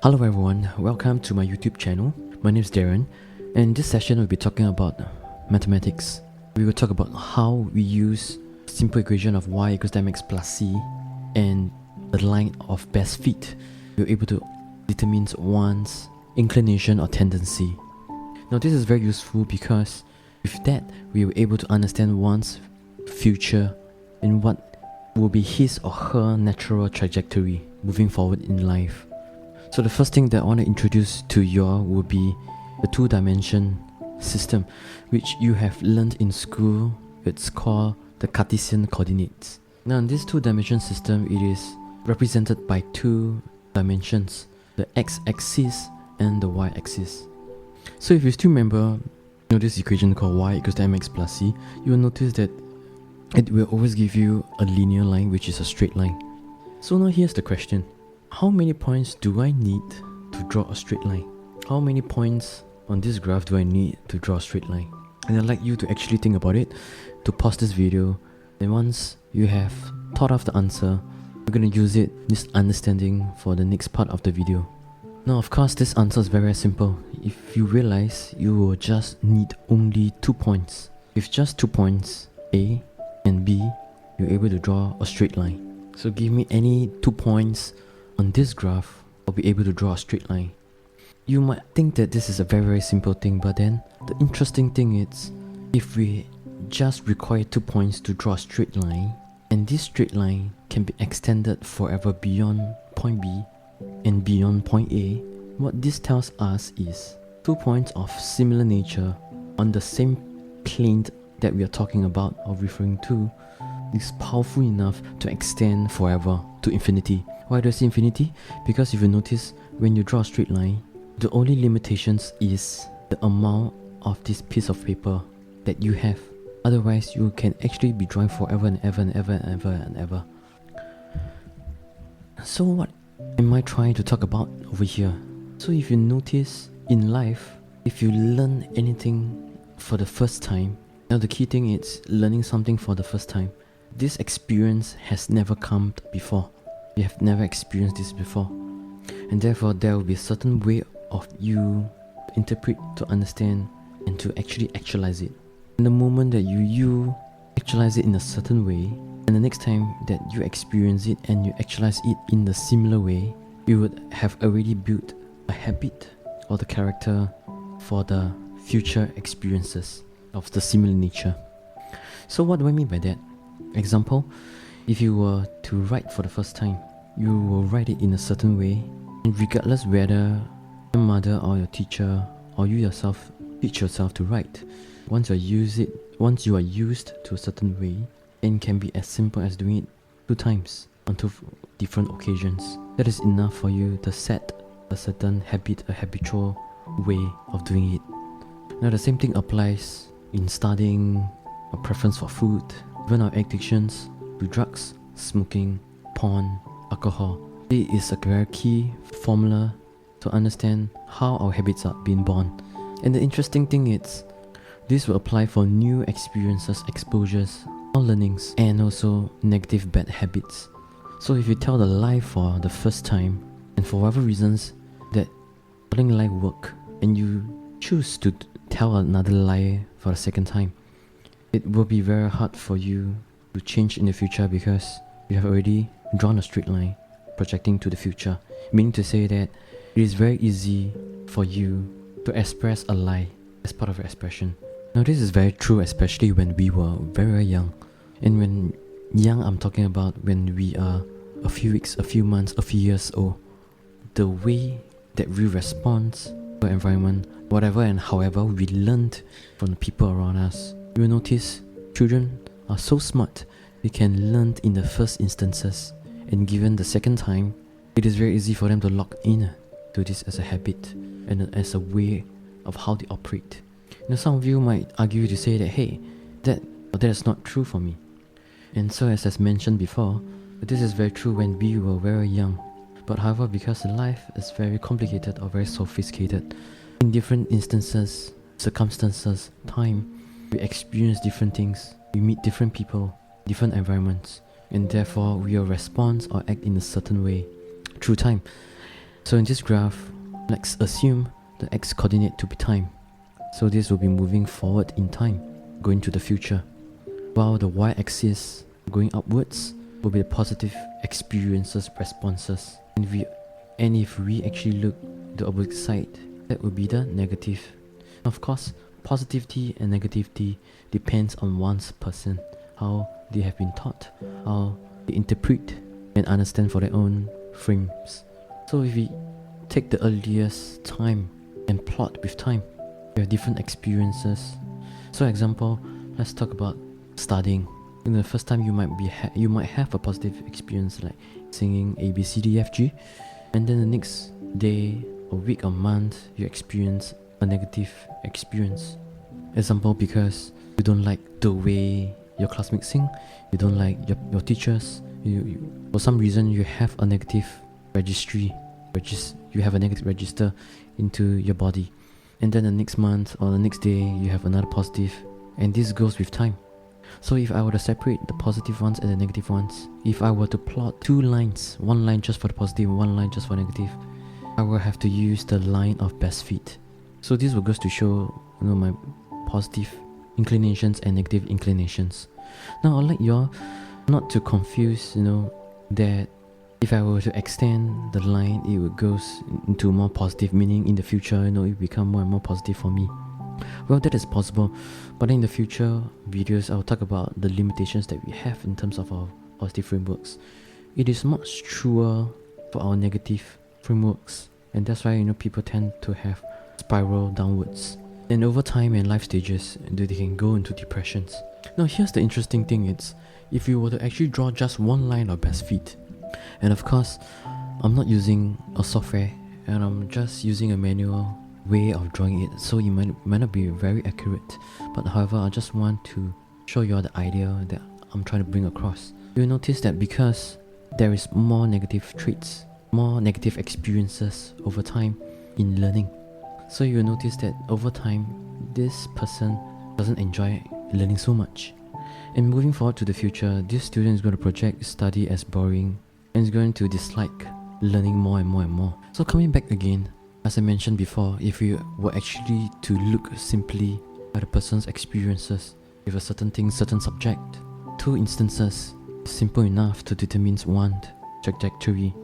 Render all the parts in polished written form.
Hello everyone, welcome to my YouTube channel. My name is Darren, and in this session we'll be talking about mathematics. We will talk about how we use simple equation of y equals mx plus c and the line of best fit. We're able to determine one's inclination or tendency. Now this is very useful because with that we were able to understand one's future and what will be his or her natural trajectory moving forward in life. So the first thing that I want to introduce to you all will be the two-dimension system, which you have learned in school. It's called the Cartesian coordinates. Now in this two-dimension system, it is represented by two dimensions, the x-axis and the y-axis. So if you still remember this equation called y equals to mx plus c, you will notice that it will always give you a linear line, which is a straight line. So now here's the question. How many points do I need to draw a straight line? How many points on this graph do I need to draw a straight line? And I'd like you to actually think about it, to pause this video, and once you have thought of the answer, you're going to use this understanding for the next part of the video. Now of course this answer is very simple. If you realize you will just need only 2 points. With just 2 points, A and B, you're able to draw a straight line. So give me any 2 points on this graph, I'll be able to draw a straight line. You might think that this is a very simple thing, but then the interesting thing is, if we just require 2 points to draw a straight line, and this straight line can be extended forever beyond point B and beyond point A, what this tells us is 2 points of similar nature on the same plane that we are talking about or referring to is powerful enough to extend forever to infinity. Why do I say infinity? Because if you notice, when you draw a straight line, the only limitations is the amount of this piece of paper that you have. Otherwise, you can actually be drawing forever and ever and ever and ever and ever. So what am I trying to talk about over here? So if you notice in life, if you learn anything for the first time, now the key thing is learning something for the first time. This experience has never come before. You have never experienced this before, and therefore there will be a certain way of you to interpret, to understand, and to actually actualize it. And the moment that you actualize it in a certain way, and the next time that you experience it and you actualize it in the similar way, you would have already built a habit or the character for the future experiences of the similar nature. So what do I mean by that? Example, if you were to write for the first time, you will write it in a certain way, and regardless whether your mother or your teacher or you yourself teach yourself to write, once you are used to a certain way, it can be as simple as doing it 2 times on 2 different occasions. That is enough for you to set a certain habit, a habitual way of doing it. Now the same thing applies in studying, a preference for food, even our addictions to drugs, smoking, porn, alcohol. It is a very key formula to understand how our habits are being born. And the interesting thing is, this will apply for new experiences, exposures, or learnings, and also negative bad habits. So if you tell the lie for the first time, and for whatever reasons that telling lie work, and you choose to tell another lie for the second time, it will be very hard for you to change in the future because you have already drawn a straight line projecting to the future, meaning to say that it is very easy for you to express a lie as part of your expression. Now this is very true, especially when we were very young. And when young, I'm talking about when we are a few weeks, a few months, a few years old. The way that we respond to our environment, whatever and however we learned from the people around us, you will notice children are so smart, they can learn in the first instances, and given the second time, it is very easy for them to lock in to this as a habit and as a way of how they operate. Now some of you might argue to say that, hey, that is not true for me. And so as mentioned before, this is very true when we were very young. But however, because life is very complicated or very sophisticated, in different instances, circumstances, time, we experience different things, we meet different people, different environments, and therefore we will respond or act in a certain way through time. So in this graph, let's assume the x coordinate to be time. So this will be moving forward in time, going to the future, while the y-axis going upwards will be the positive experiences, responses. And if we actually look the opposite side, that will be the negative. Of course, positivity and negativity depends on one's person, how they have been taught, how they interpret and understand for their own frames. So if we take the earliest time and plot with time, we have different experiences. So example, let's talk about studying. In the first time you might have a positive experience like singing A B C D F G, and then the next day or week or month you experience a negative experience. Example, because you don't like the way your classmates sing, you don't like your teachers, you for some reason you have a negative you have a negative register into your body, and then the next month or the next day you have another positive, and this goes with time. So if I were to separate the positive ones and the negative ones, if I were to plot two lines, one line just for the positive, one line just for negative, I will have to use the line of best fit. So this will go to show, my positive inclinations and negative inclinations. Now I'd like you all not to confuse, that if I were to extend the line, it would go into more positive, meaning in the future, it will become more and more positive for me. Well, that is possible, but in the future videos, I'll talk about the limitations that we have in terms of our positive frameworks. It is much truer for our negative frameworks, and that's why people tend to have spiral downwards. And over time and life stages, they can go into depressions. Now here's the interesting thing, it's if you were to actually draw just one line of best fit, and of course I'm not using a software and I'm just using a manual way of drawing it, so it might not be very accurate, but however I just want to show you all the idea that I'm trying to bring across. You'll notice that because there is more negative traits, more negative experiences over time in learning, so you'll notice that over time this person doesn't enjoy learning so much, and moving forward to the future, this student is going to project study as boring and is going to dislike learning more and more and more. So coming back again, as I mentioned before, if we were actually to look simply at a person's experiences with a certain thing, certain subject, two instances is simple enough to determine one trajectory.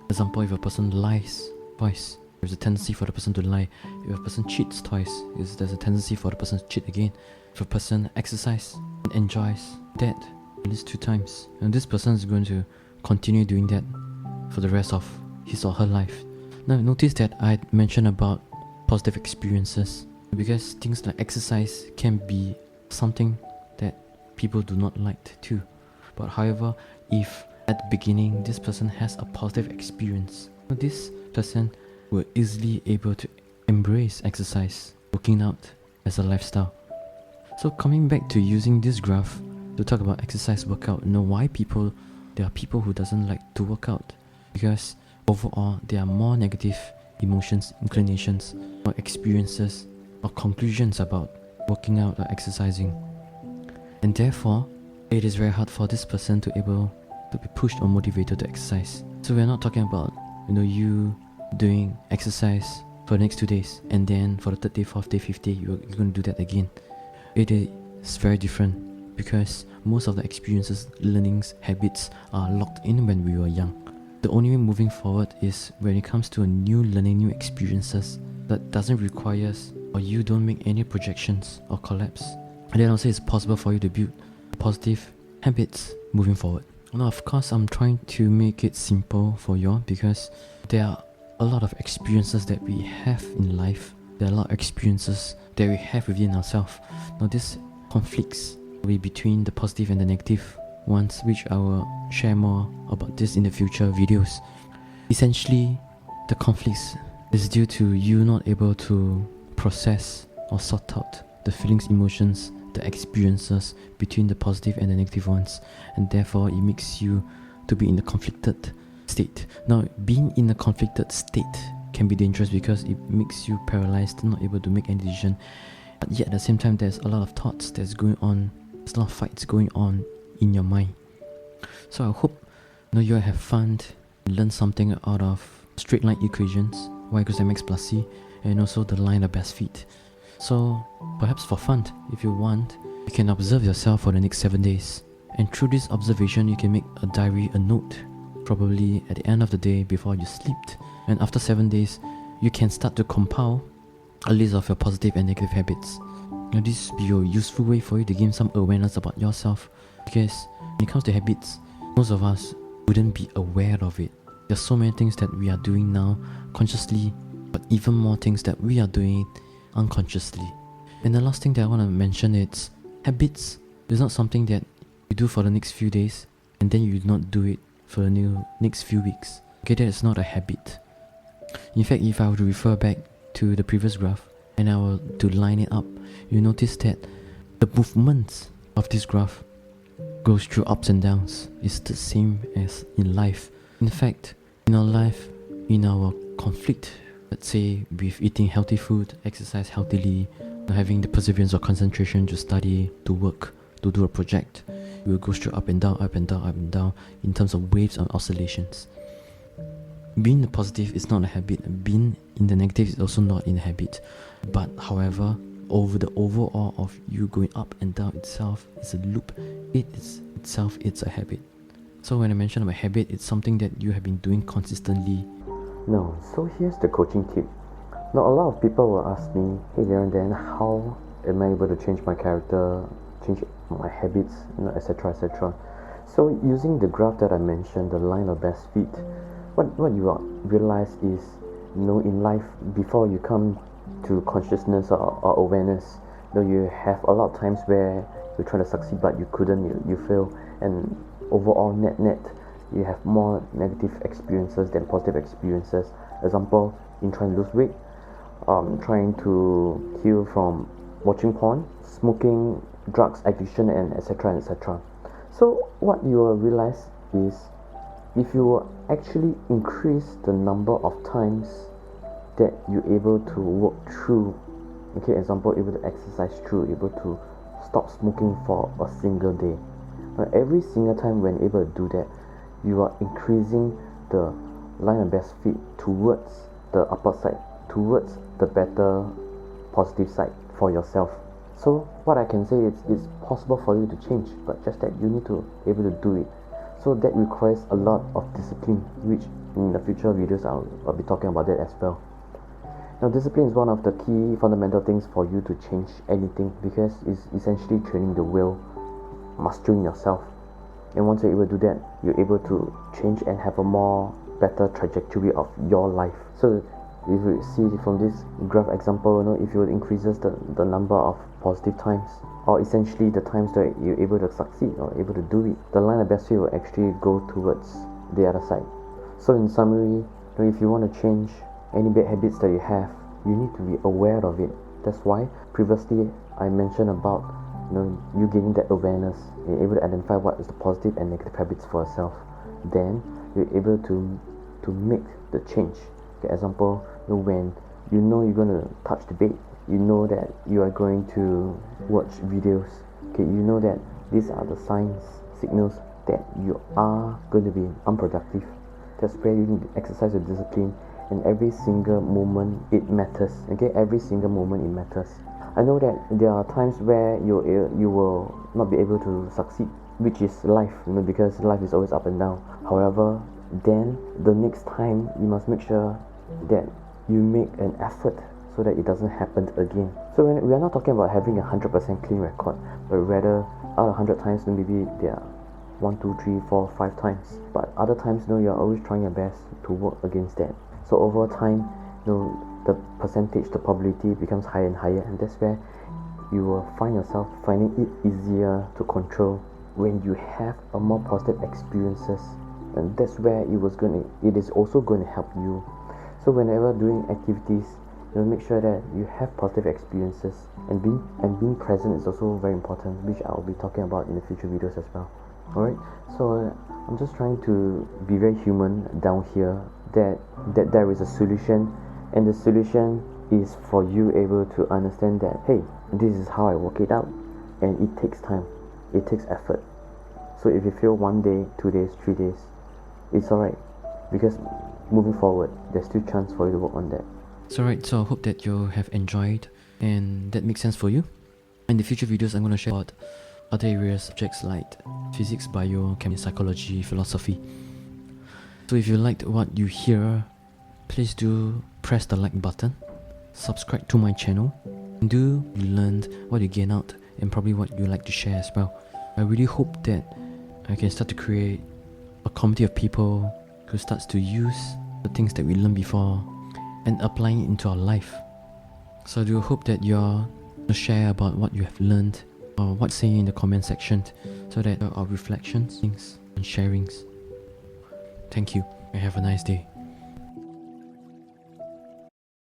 Example, if a person lies twice, there's a tendency for the person to lie. If a person cheats twice, there's a tendency for the person to cheat again. If a person exercises and enjoys that at least 2 times, and this person is going to continue doing that for the rest of his or her life. Now notice that I mentioned about positive experiences, because things like exercise can be something that people do not like too. But however, if at the beginning this person has a positive experience, this person will easily able to embrace exercise, working out as a lifestyle. So coming back to using this graph to talk about exercise workout, why there are people who doesn't like to work out, because overall there are more negative emotions, inclinations, or experiences or conclusions about working out or exercising, and therefore it is very hard for this person to able to be pushed or motivated to exercise. So we're not talking about you doing exercise for the next 2 days and then for the 3rd day, 4th day, 5th day you're going to do that again. It is very different, because most of the experiences, learnings, habits are locked in when we were young. The only way moving forward is when it comes to a new learning, new experiences that doesn't require or you don't make any projections or collapse. And then also it's possible for you to build positive habits moving forward. Now of course I'm trying to make it simple for you all, because there are a lot of experiences that we have in life. There are a lot of experiences that we have within ourselves. Now this conflicts will be between the positive and the negative ones, which I will share more about this in the future videos. Essentially, the conflicts is due to you not able to process or sort out the feelings, emotions, the experiences between the positive and the negative ones, and therefore it makes you to be in a conflicted state. Now, being in a conflicted state can be dangerous because it makes you paralyzed, not able to make any decision. But yet at the same time, there's a lot of thoughts that's going on, there's a lot of fights going on in your mind. So I hope you have fun, learn something out of straight line equations, y equals mx plus c, and also the line of best fit. So perhaps for fun, if you want, you can observe yourself for the next 7 days. And through this observation, you can make a diary, a note, probably at the end of the day before you sleep. And after 7 days, you can start to compile a list of your positive and negative habits. Now this will be a useful way for you to gain some awareness about yourself, because when it comes to habits, most of us wouldn't be aware of it. There's so many things that we are doing now consciously, but even more things that we are doing unconsciously. And the last thing that I want to mention is habits is not something that you do for the next few days and then you do not do it for the next few weeks. Okay, that is not a habit. In fact, if I were to refer back to the previous graph and I were to line it up, you notice that the movements of this graph goes through ups and downs. It's the same as in life. In fact, in our life, in our conflict, let's say with eating healthy food, exercise healthily, having the perseverance or concentration to study, to work, to do a project, we will go through up and down, up and down, up and down in terms of waves and oscillations. Being the positive is not a habit. Being in the negative is also not in a habit. But however, over the overall of you going up and down itself is a loop. It's a habit. So when I mention about habit, it's something that you have been doing consistently. No, so here's the coaching tip. Now a lot of people will ask me, hey Darren, then how am I able to change my character, change my habits, etc, etc. So using the graph that I mentioned, the line of best fit, what you realize is, in life, before you come to consciousness or awareness, you have a lot of times where you try to succeed but you couldn't, you fail, and overall net you have more negative experiences than positive experiences. Example, in trying to lose weight, trying to heal from watching porn, smoking, drugs addiction, and etc, etc. So what you will realize is, if you will actually increase the number of times that you're able to work through, example, able to exercise through, able to stop smoking for a single day. Now, every single time when able to do that, you are increasing the line of best fit towards the upper side, towards the better positive side for yourself. So what I can say is, it's possible for you to change, but just that you need to be able to do it. So that requires a lot of discipline, which in the future videos I'll be talking about that as well. Now discipline is one of the key fundamental things for you to change anything, because it's essentially training the will, mastering yourself. And once you're able to do that, you're able to change and have a more better trajectory of your life. So if you see from this graph example, if you increases the number of positive times, or essentially the times that you're able to succeed or able to do it, the line of best fit will actually go towards the other side. So in summary, if you want to change any bad habits that you have, you need to be aware of it. That's why previously I mentioned about you gaining that awareness, you're able to identify what is the positive and negative habits for yourself. Then you're able to make the change. Example, when you're going to touch the bait, that you are going to watch videos, that these are the signs, signals that you are going to be unproductive. That's where you need to exercise your discipline, and every single moment it matters. Every single moment it matters. I know that there are times where you will not be able to succeed, which is life, because life is always up and down. However, then the next time you must make sure that you make an effort so that it doesn't happen again. So we are not talking about having 100% clean record, but rather out of 100 times, maybe there are 1, 2, 3, 4, 5 times. But other times, you're always trying your best to work against that. So over time, the percentage, the probability becomes higher and higher, and that's where you will find yourself finding it easier to control when you have a more positive experiences, and that's where it is also going to help you. So whenever doing activities, make sure that you have positive experiences, and being present is also very important, which I'll be talking about in the future videos as well. Alright, so I'm just trying to be very human down here, that there is a solution, and the solution is for you able to understand that, hey, this is how I work it out, and it takes time, it takes effort. So if you fail 1 day, 2 days, 3 days, it's alright, because moving forward, there's still chance for you to work on that. So right, so I hope that you have enjoyed and that makes sense for you. In the future videos, I'm going to share about other areas, subjects like physics, bio, chemistry, psychology, philosophy. So if you liked what you hear, please do press the like button, subscribe to my channel, and do you learned what you gain out and probably what you like to share as well. I really hope that I can start to create a community of people who starts to use the things that we learned before and applying it into our life. So I do hope that you're to share about what you have learned or what say in the comment section so that our reflections, things and sharings. Thank you and have a nice day.